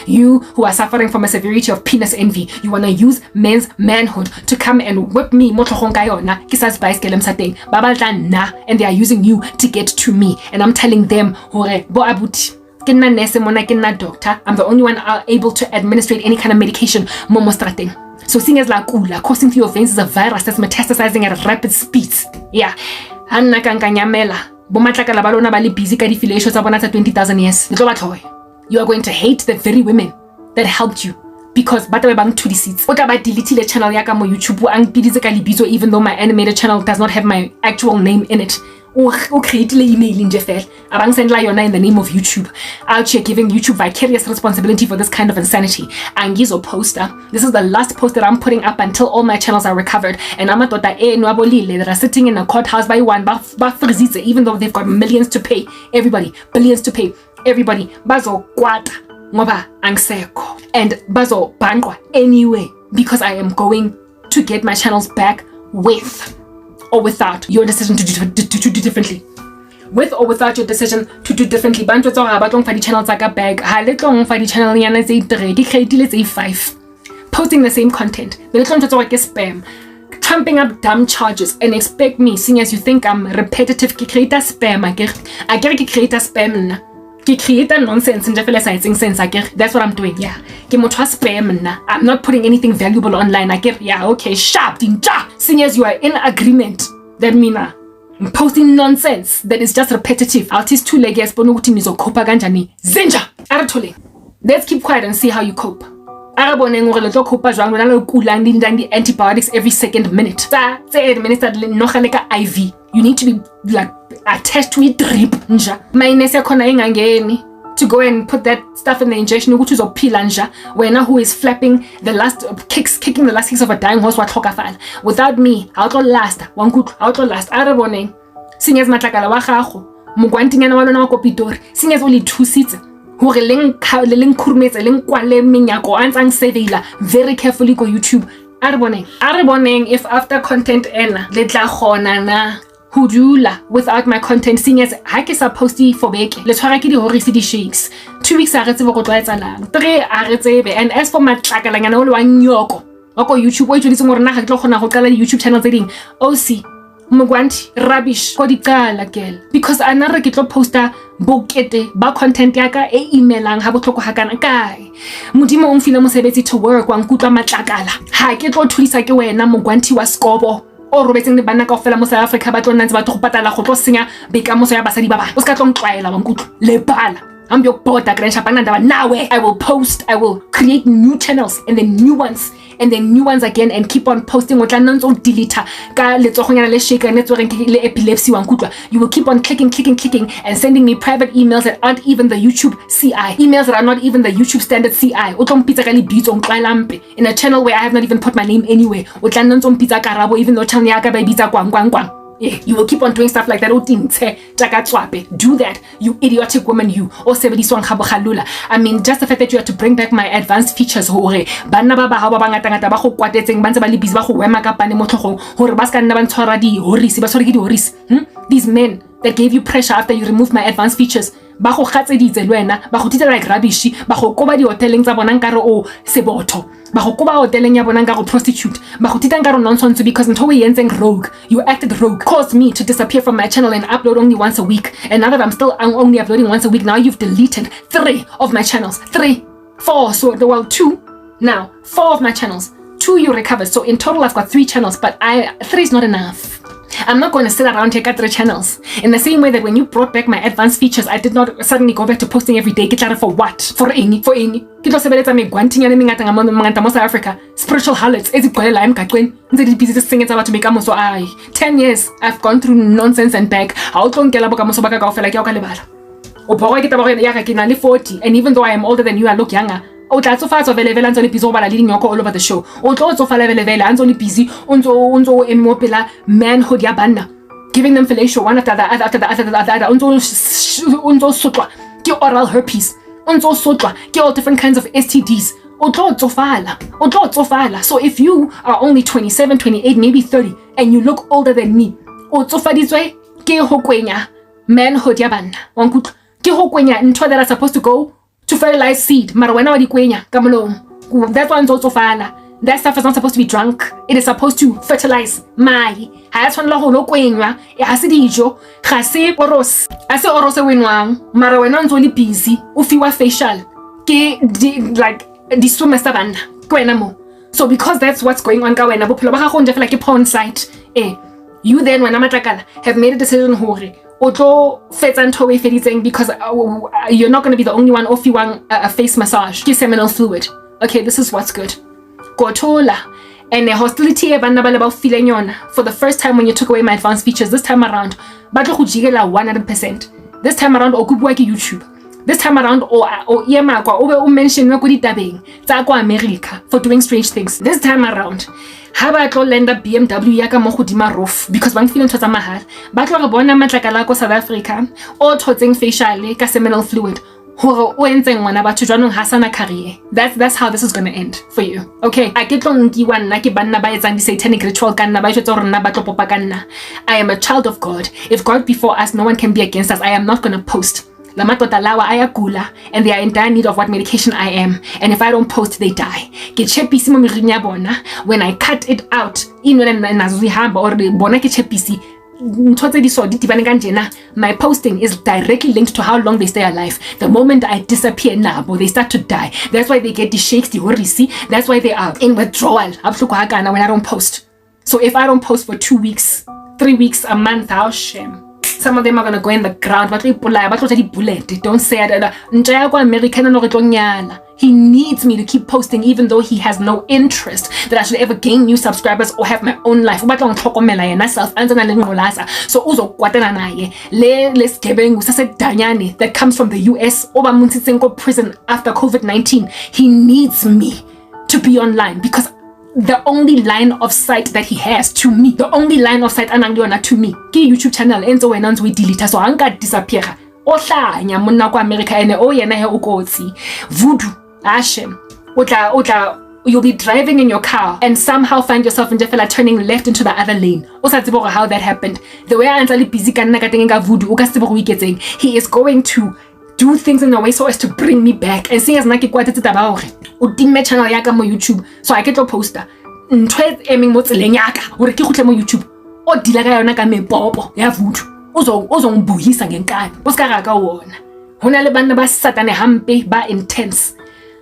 you who are suffering from a severity of penis envy, you want to use men's manhood to come and whip me. And they are using you to get to me. And I'm telling them, I'm the only one able to administrate any kind of medication. So seeing as coursing through your veins is a virus that's metastasizing at rapid speeds. Yeah. Busy 20,000 years. You are going to hate the very women that helped you because to seats. Delete the channel YouTube even though my animated channel does not have my actual name in it. o create le email nje fela abang send la yona in the name of YouTube. Out here giving YouTube vicarious responsibility for this kind of insanity. Angizo poster. This is the last post that I'm putting up until all my channels are recovered. And amatota nwabolile that are sitting in a courthouse by one ba frizitse, even though they've got millions to pay. Everybody, billions to pay. Everybody bazo kwata ngoba angisekho, and bazo bangwa anyway, because I am going to get my channels back with or without your decision to do differently. With or without your decision to do differently. Bantu tsa ba tlong fa di channels tsa ka back. Ha le tlong fa di channel yana tse 3 di create tse 5. Posting the same content. Be le tlong tsa ke spam. Trumping up dumb charges and expect me, seeing as you think I'm repetitive, ki create spam agere ki create spam na. Ki create nonsense nje fela sa etseng sense agere. That's what I'm doing. Yeah. Ke motho wa spam na. I'm not putting anything valuable online agere. Yeah, okay, sharp dinja. Seeing as you are in agreement, that mina I'm posting nonsense that is just repetitive. Artist two leg yasibona ukuthi nizokhopha kanjani. Zinja. Arathole. Let's keep quiet and see how you cope. Arabone ngore le tlo khopha jwang lona le kulang di antibiotics every second minute. Tse administered le nogale ka IV. You need to be like attached to a drip nja. Mayinesi yakhona ingangeni to go and put that stuff in the injection ukuthi uzophila nja. Wena who is flapping the last kicking the last kicks of a dying horse wa tlhokafala. Without me, I'll go last. Wankutlu, I'll go last. Arabone. Singez matlakala wa gago. Mogwantinyana wa lona wa kopitori. Singez o le thusitse. Hore leng khurumetse leng kwale menyako antsang sevela very carefully go YouTube. Araboneng if after content ena le tla khona na hudula without my content, seeing as ha ke sa posti for beke le tshwara ke di horisi di shakes 2 weeks a re tsebe go tloetsalang 3 a re tsebe. And as for matlakalanyana o le wa nyoko wa ko YouTube o itse gore na ga ke tlo khona go qala di YouTube channel tse ding OC Mugwanti rubbish go di qala girl, because anare ke tlo posta bokete ba content yaka e emailang ha botlhoko ha kana kae modimo o mfile mosebetsi to work wa nkutla matlakala ha ke tlo thulisa ke wena Mugwanti wa skobo o robetseng le bana ka ofela mo South Africa ba tlo nna ntse ba go patala go tlo senya beka moso ya basadi ba ba o ska tlo ntlaela wa nkutlo le bala I'm your boda grandpa pananda nawe. I will post, I will create new channels and then new ones and then new ones again and keep on posting what non so delete ka letsogonyana le shake and network le epilepsy wa nkutwa. You will keep on clicking and sending me private emails that aren't even the YouTube CI, emails that are not even the YouTube standard CI. O tlo mpitsa ka le bitso nkwalampe in a channel where I have not even put my name anywhere. O tla nna ntso mpitsa Karabo even though channel ya ka ba bitsa kwang. Yeah, you will keep on doing stuff like that. Do that, you idiotic woman, you. I mean, just the fact that you have to bring back my advanced features. These men that gave you pressure after you removed my advanced features. Like rubbish. Prostitute. Nonsense because rogue. You acted rogue. Caused me to disappear from my channel and upload only once a week. And now that I'm still only uploading once a week, now you've deleted 3 of my channels. 4. So the world 2. Now 4 of my channels. 2 you recovered. So in total I've got 3 channels, but 3 is not enough. I'm not going to sit around here at 3 channels. In the same way that when you brought back my advanced features, I did not suddenly go back to posting every day. For what? For any. Kito sebeletsa me gwantinyana mengata ngata mo South Africa. Spiritual harlots. Ezigwelela emgaqweni. Nze di busy singing about to make amoso ai. 10 years I've gone through nonsense and back. Ha o tlonkela bokamoso baka kaofela ke o ka lebala. O bogwa ke taba ya ka ke na le 40, and even though I am older than you, I look younger. O tla tsofatso velevela ntse le busy go bala le dinyoko all over the show. O tlo tsofala velevela antse le busy unzo emopela manhood ya banna, giving them fellatio one after the other. Unzo sotwa ke oral herpes, unzo sotwa ke all different kinds of STDs. O tlo tsofala. So if you are only 27, 28, maybe 30 and you look older than me, o tsofaditswe ke hokwenya manhood ya banna. Wankutlo ke hokwenya ntho that are supposed to go to fertilize seed. Marwana wa dikwenya kamolong. That one's also fana. That stuff is not supposed to be drunk. It is supposed to fertilize mai. Ha tshwanela go lokwenywa. E ha se dijo, ga se oros. A se oros wenwang. Mara wena ntse le busy. O fiwa facial. Ke like di swimmer sta bana. Kwena mo. So because that's what's going on ka wena bophelo ba gago nje fela ke porn site. You then wena matlakala have made a decision hore because you're not going to be the only one offering a face massage. Give seminal fluid. Okay, this is what's good. Gotola And the hostility for the first time when you took away my advanced features, this time around, 100%. This time around, YouTube. This time around, mention America for doing strange things. This time around, ha ba tlo lenda BMW ya ka mo godima roof because bang feel ntho tsa mahal ba tlo re bona matlakala ko South Africa o thotseng facial ka seminal fluid hore o entseng ngwana batho jwanong ha sana career. That's how this is going to end for you. Okay, a ke tlo nkiwa nna ke banna ba etsang di satanic ritual ka nna ba itse hore nna ba tlo popa ka nna. I am a child of God. If God before us, no one can be against us. I am not going to post. La matota lawa ayagula and they are in dire need of what medication I am, and if I don't post they die. Ke chepisi mo miring ya bona when I cut it out nazihamba or bona ke chepisi ntotse di so di tibane kanjena. My posting is directly linked to how long they stay alive. The moment I disappear nabo they start to die. That's why they get the shakes, the horisi. That's why they are in withdrawal when I don't post. So if I don't post for 2 weeks, 3 weeks, a month, I'll shame. Some of them are going to go in the ground. Don't say it. He needs me to keep posting even though he has no interest that I should ever gain new subscribers or have my own life. So that comes from the US prison after COVID-19. He needs me to be online because the only line of sight that he has to me, the only line of sight anangliona to me, ke YouTube channel enzo wena nzo delete so anka disappear o hlanya monna kwa America ene o yena he o kotsi voodoo ashem otla you'll be driving in your car and somehow find yourself in Jeffela turning left into the other lane. O sa tsebo how that happened. The way I'm busy ka nna ka teng ka voodoo o ka tsebo go iketseng. He is going to do things in a way so as to bring me back. And seeing as na ke kwatetse taba hore o timme channel ya ka mo YouTube so I get to poster ntwe emeng mo tseleng ya ka hore ke khutle mo YouTube o dila ka yona ka mepopo ya voodoo ozo ngbuhisa ngenkani o ska ga ka wona hona le banna ba satane hampe ba intense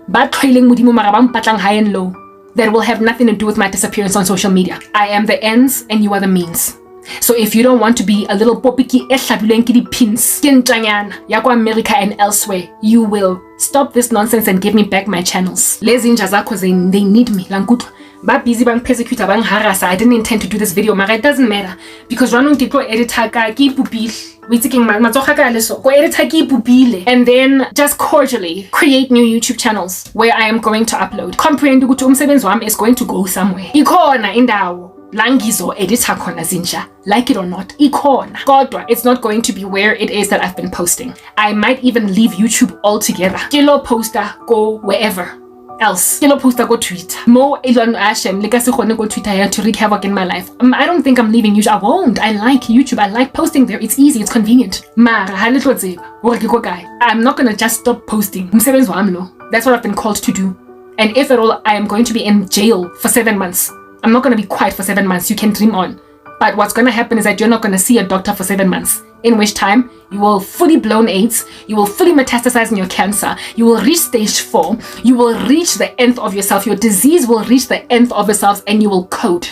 ba tlhoileng modimo mara ba mpatlang high and low that will have nothing to do with my disappearance on social media. I am the ends and you are the means. So if you don't want to be a little popiki e hlabileng ke di pins ke ntanyana ya kwa America and elsewhere, you will stop this nonsense and give me back my channels. Lezi nja zakho they need me lankutlo ba busy bang persecutor bang harasa. I didn't intend to do this video mara it doesn't matter because ranong ke tlo editor ka ke ipupile witsikeng matsoga ka leso go editor ke ipupile and then just cordially create new YouTube channels where I am going to upload. Comprehend ukuthi umsebenzi wami is going to go somewhere. Ikhona indawo langizo editor khona zinja, like it or not, ikhona. Kodwa it's not going to be where it is that I've been posting. I might even leave YouTube altogether. Kilo poster go wherever else. Kilo poster go Twitter. Mo Elon Ashem leka se khone go Twitter here to wreak havoc in my life. I don't think I'm leaving YouTube. I won't. I like YouTube. I like posting there. It's easy. It's convenient. Mara ha litlo tseba hore ke go kae. I'm not going to just stop posting. Umsebenzi wami lo. That's what I've been called to do. And if at all I am going to be in jail for 7 months, I'm not going to be quiet for 7 months. You can dream on. But what's going to happen is that you're not going to see a doctor for 7 months. In which time, you will fully blown AIDS. You will fully metastasize in your cancer. You will reach stage 4. You will reach the nth of yourself. Your disease will reach the nth of yourself and you will code.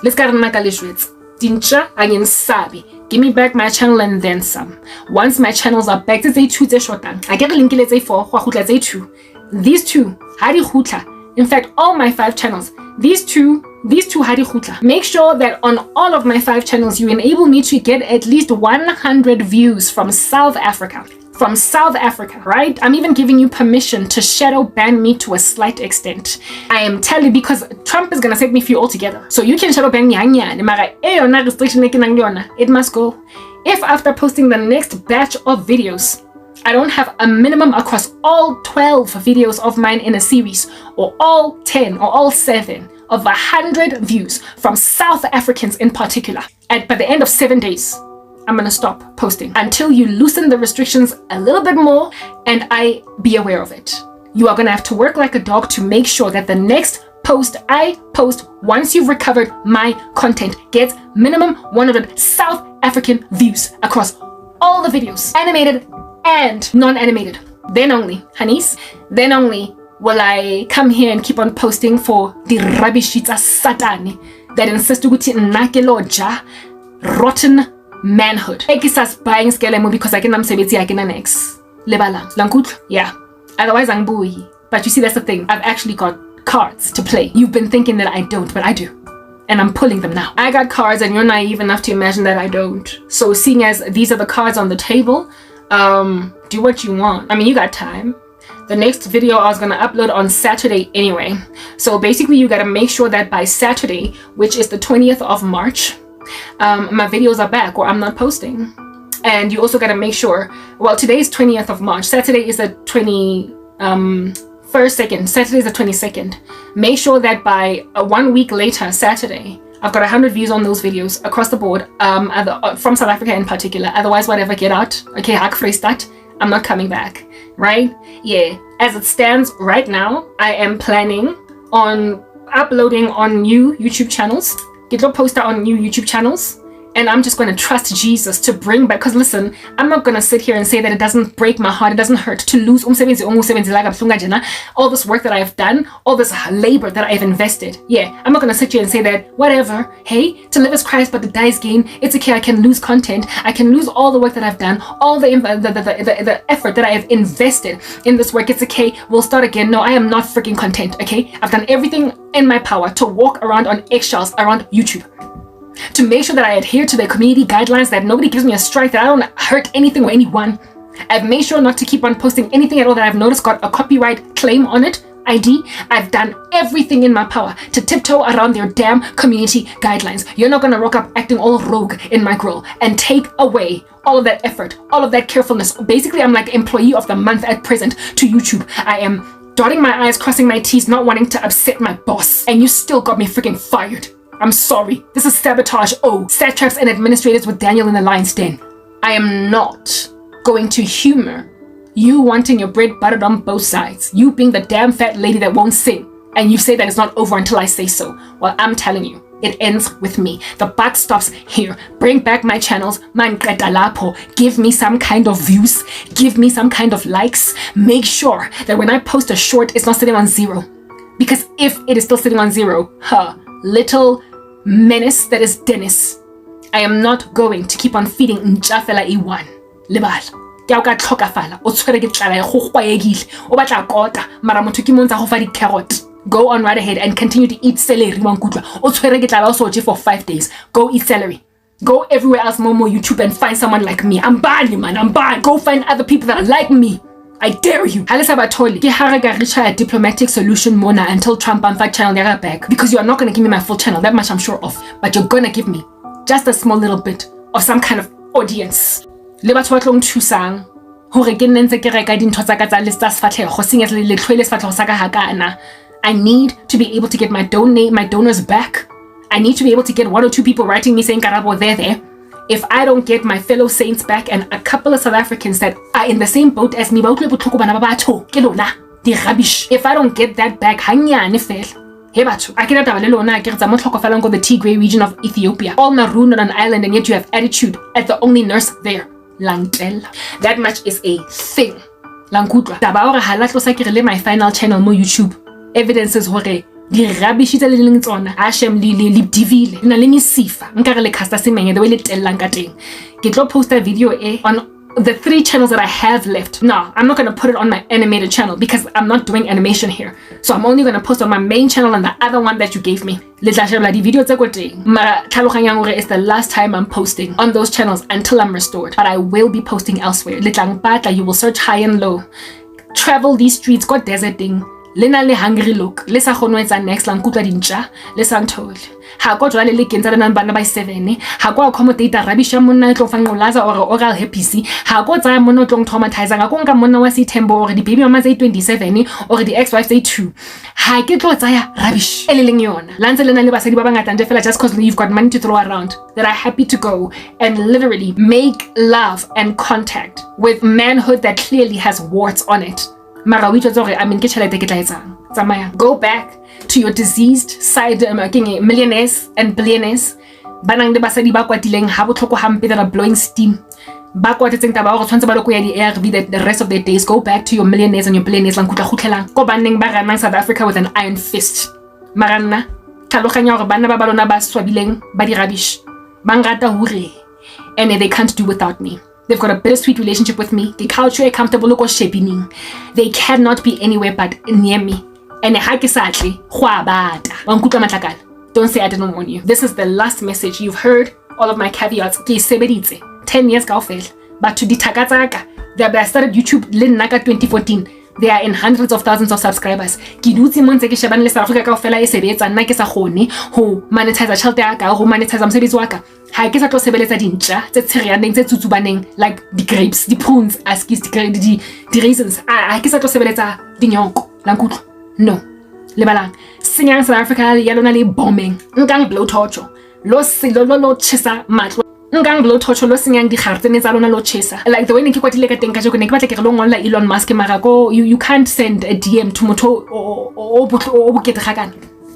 Let's get Dincha anyen sabi. Give me back my channel and then some. Once my channels are back, I get a link let's say for these two. In fact, all my 5 channels, these two hari khutla. Make sure that on all of my 5 channels, you enable me to get at least 100 views from South Africa. From South Africa, right? I'm even giving you permission to shadow ban me to a slight extent. I am telling because Trump is gonna set me free altogether. So you can shadow ban me it must go. If after posting the next batch of videos, I don't have a minimum across all 12 videos of mine in a series, or all 10 or all 7 of 100 views from South Africans in particular, and by the end of 7 days, I'm gonna stop posting until you loosen the restrictions a little bit more and I be aware of it. You are gonna have to work like a dog to make sure that the next post I post once you've recovered my content gets minimum 100 South African views across all the videos, animated and non-animated. Then only, honeys, then only will I come here and keep on posting for the rubbish satani that insist ukuthi nakeloja rotten manhood. Ekisas buying skelemo because I can namsebetsi I can next. Lebala. Lankut? Yeah. Otherwise I'm booey. But you see that's the thing. I've actually got cards to play. You've been thinking that I don't, but I do. And I'm pulling them now. I got cards and you're naive enough to imagine that I don't. So seeing as these are the cards on the table, do what you want. I mean, you got time. The next video I was gonna upload on Saturday anyway. So basically you gotta make sure that by Saturday, which is the 20th of March, my videos are back or I'm not posting. And you also gotta make sure, well, today is 20th of March. Saturday is the 2nd. Saturday is the 22nd. Make sure that by 1 week later, Saturday, I've got 100 views on those videos across the board, from South Africa in particular. Otherwise, whatever, get out. Okay, hak freestart. I'm not coming back, right? Yeah, as it stands right now, I am planning on uploading on new YouTube channels. Get your poster on new YouTube channels. And I'm just going to trust Jesus to bring back, because listen, I'm not going to sit here and say that it doesn't break my heart, it doesn't hurt to lose all this work that I have done, all this labor that I've invested. Yeah, I'm not going to sit here and say that, whatever, hey, to live is Christ, but to die is gain. It's okay, I can lose content, I can lose all the work that I've done, all the effort that I have invested in this work. It's okay, we'll start again. No, I am not freaking content, okay? I've done everything in my power to walk around on eggshells around YouTube, to make sure that I adhere to the community guidelines, that nobody gives me a strike, that I don't hurt anything or anyone. I've made sure not to keep on posting anything at all that I've noticed got a copyright claim on it, ID. I've done everything in my power to tiptoe around their damn community guidelines. You're not gonna rock up acting all rogue in my grill and take away all of that effort, all of that carefulness. Basically, I'm like employee of the month at present to YouTube. I am dotting my I's, crossing my T's, not wanting to upset my boss. And you still got me freaking fired. I'm sorry. This is sabotage. Oh, satraps and administrators with Daniel in the lion's den. I am not going to humor you wanting your bread buttered on both sides. You being the damn fat lady that won't sing. And you say that it's not over until I say so. Well, I'm telling you, it ends with me. The buck stops here. Bring back my channels. Give me some kind of views. Give me some kind of likes. Make sure that when I post a short, it's not sitting on 0. Because if it is still sitting on 0, little menace that is Dennis, I am not going to keep on feeding Njafela E1. Lebala. Ke a ka tlhokafala. O tshwere ke tlala e go gwaegile. O batla kota, mara motho ke montsha go fa di carrot. Go on right ahead and continue to eat celery wa nkutla. O tshwere ke tlala o soje for 5 days. Go eat celery. Go everywhere else, Momo YouTube, and find someone like me. I'm banned, man. I'm banned. Go find other people that are like me. I dare you. Halisa batoli. Ke haraga richa a diplomatic solution mona until Trump and fat channel yaga back, because you are not going to give me my full channel. That much I'm sure of. But you're going to give me just a small little bit of some kind of audience. Le batho ba tlong thusang hore ke nne ntse ke reka dintho tsa ka tsa list tsa sefatlhego seng as le tlhwele sefatlhego sa ka hakana. I need to be able to get my donors back. I need to be able to get 1 or 2 people writing me saying Karabo there. If I don't get my fellow saints back and a couple of South Africans that are in the same boat as me, if I don't get that back, I cannot go the Tigray region of Ethiopia, all marooned on an island, and yet you have attitude at the only nurse there. That much is a thing. My final channel mo YouTube evidences hore di rubbish tse le leng tsona a shem le divile na le misifa nkare le casta semenya the way le tellang ka teng. Ke tlo post a video on the 3 channels that I have left. No, I'm not going to put it on my animated channel because I'm not doing animation here. So I'm only going to post on my main channel and the other one that you gave me. Le tla shebela di video tse go teng. Mara tlhaloganya hore it's the last time I'm posting on those channels until I'm restored. But I will be posting elsewhere. Le tla mpatla, you will search high and low. Travel these streets, go deserting. Lena le hungry look, le sa kgonwe tsa next la nkutla dintja, le sa nthole. Ha go jwale le kentsa lena bana ba 7, ha go accommodate rubbish ya monna tlo fang ngolaza or oral herpes, ha go tsaya monna tlo traumatize ga go nka monna wa September or di baby mama tsa 27 or di ex-wife tsa 2. Ha ke tlo tsaya rubbish e leng yona. Lantse lena le basadi ba bangata nje fela just cause you've got money to throw around, that are happy to go and literally make love and contact with manhood that clearly has warts on it. Go back to your diseased side, millionaires and billionaires. Banang de basadi ba kwatileng ha botlhoko hampe that are blowing steam. Ba kwatetseng taba go tshwantse ba lo go ya di ARV the rest of their days. Go back to your millionaires and your billionaires lang kutla khutlelang. Ko baneng ba ranang South Africa with an iron fist. Marana tlhaloganya gore bana ba balona ba swabileng ba di rubbish. Bangata hure, and they can't do without me. They've got a bittersweet relationship with me. They culture comfortable look or shaping. They cannot be anywhere but near me. and ha ke satle khwa bata wa nkutla matlakala. Don't say I didn't warn you. This is the last message. You've heard all of my caveats. Ke sebeditse 10 years kaofela, but to ditakatsaka that I started YouTube le nna ka 2014. They are in hundreds of thousands of subscribers. Ke dutse mo ntse ke shebane le South Africa kaofela e sebetsa nna ke sa khone ho monetize tšhelete ya ka, ho monetize mosebetsi wa ka. Ha ke sa tlo sebeletsa dintja tse tshereaneng tse tsutsubaneng like the grapes, the prunes, askis, the raisins. Ha ke sa tlo sebeletsa dinyoko la nkutlo. No. Lebalang. Senyang South Africa ya lona le bombing. Nkang blow torture. Lo silo lo chisa matlo. Nkang blow torture lo senyang dikhartene tsa lona lo chisa. Like the way ne ke kwatile ka teng ka joko ne ke batla ke re lo ngolla Elon Musk mara go you can't send a DM to motho o bokete gakana.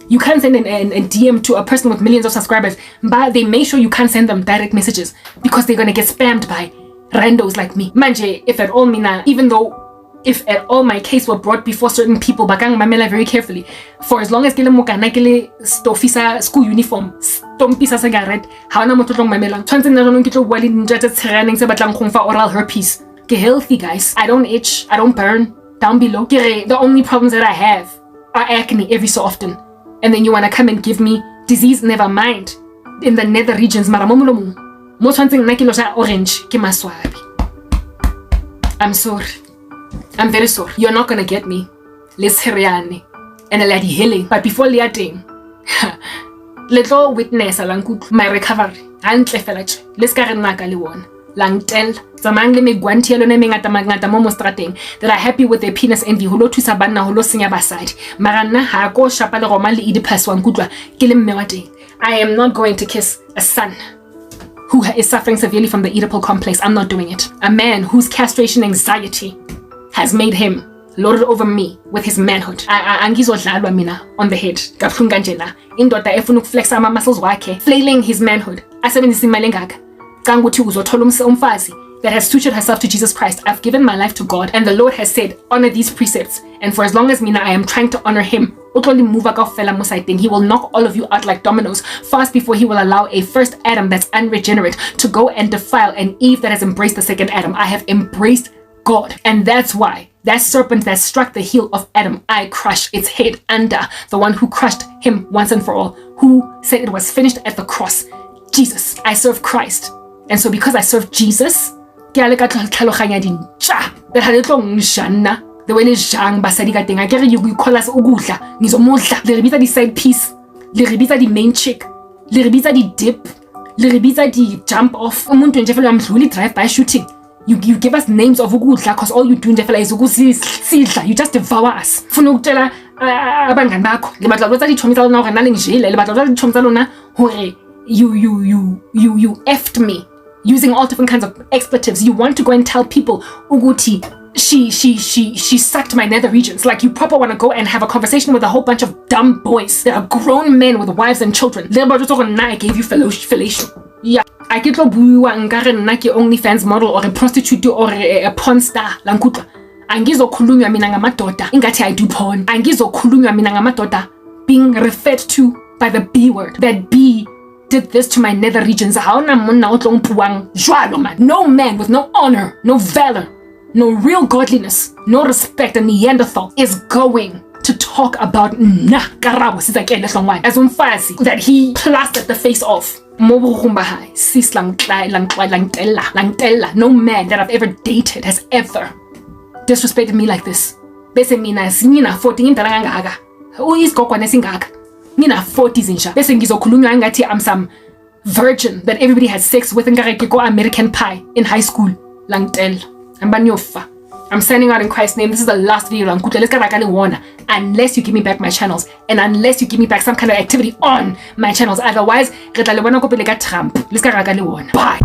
You can't send a DM to a person with millions of subscribers, but they make sure you can't send them direct messages because they're gonna get spammed by randos like me. Manje, if at all mina, even though if at all my case were brought before certain people, bakang mamela very carefully. For as long as kele mokana kele stofisa school uniform, stompisa cigarette, haona motho tlong mamela. Tshwantse nna jwanong ke tlo bua le dinja tse tshereaneng tse batlang go mfa oral herpes. Ke healthy guys. I don't itch, I don't burn down below. The only problems that I have are acne every so often. And then you wanna come and give me disease, never mind. In the nether regions, mara mo molomo. Mo tshwantse nna ke lo ja orange ke maswabi. I'm sorry. I'm very sorry. You're not gonna get me. Let's heriane. And a lady healing. But before liating, little witness alankut my recovery. Antle felache. Let's get naka le one. Langtel. Zamang le me guanti alone me ngata mo strateng that are happy with their penis envy. Holo tusa banna holo sinya baside. Marana ha go shapa le roma le idiplas wankutwa. Kile mme wa teng. I am not going to kiss a son who is suffering severely from the Oedipal complex. I'm not doing it. A man whose castration anxiety has made him lorded over me with his manhood. Angizodlalwa mina on the head. Kabuhlungu kanjena. Indoda efuna ukuflexa ama muscles wakhe, flailing his manhood. Asebenzisa imali engaka. Canga ukuthi uzothola umfazi that has sutured herself to Jesus Christ. I've given my life to God, and the Lord has said, honor these precepts. And for as long as mina I am trying to honor him, he will knock all of you out like dominoes fast before he will allow a first Adam that's unregenerate to go and defile an Eve that has embraced the second Adam. I have embraced God. And that's why that serpent that struck the heel of Adam, I crush its head under the one who crushed him once and for all, who said it was finished at the cross. Jesus. I serve Christ. And so because I serve Jesus, the way le jang basadi ka teng a kere you call us ukudla ngizomudla le rebitsa di side piece le rebitsa di main chick le rebitsa di dip le rebitsa di jump off umuntu nje fela amdluli drive by shooting. You give us names of ukudla cause all you do nje fela is ukusidla. You just devour us. Funa ukutshela abangani bakho le batla lotsa di chomi tsa lona hore na le ngijile le batla lotsa di chomi tsa lona hore you effed me using all different kinds of expletives. You want to go and tell people uguti she sucked my nether regions. Like you proper want to go and have a conversation with a whole bunch of dumb boys that are grown men with wives and children. I gave you fellation. Yeah, I get lo buwa nkare nna ke OnlyFans model or a prostitute or a porn star lankutla. Angizokhulunywa mina ngamadoda ingathi I do porn. Angizokhulunywa mina ngamadoda being referred to by the B word. That B did this to my nether regions. Haona monna o tlo mpuang jwalo man. No man with no honor, no valor, no real godliness, no respect, and Neanderthal is going to talk about Karabo Hlongwane as umfazi that he plastered the face off. No man that I've ever dated has ever disrespected me like this. Bese mina sinina 14 indala ngaka. Uyizigogwane singaka. Mina 40s insha. Bese ngizokhulunywa ngathi I'm some virgin that everybody had sex with ngareke go American Pie in high school. Langtella. I'm signing out in Christ's name. This is the last video. Unless you give me back my channels and unless you give me back some kind of activity on my channels. Otherwise, Bye.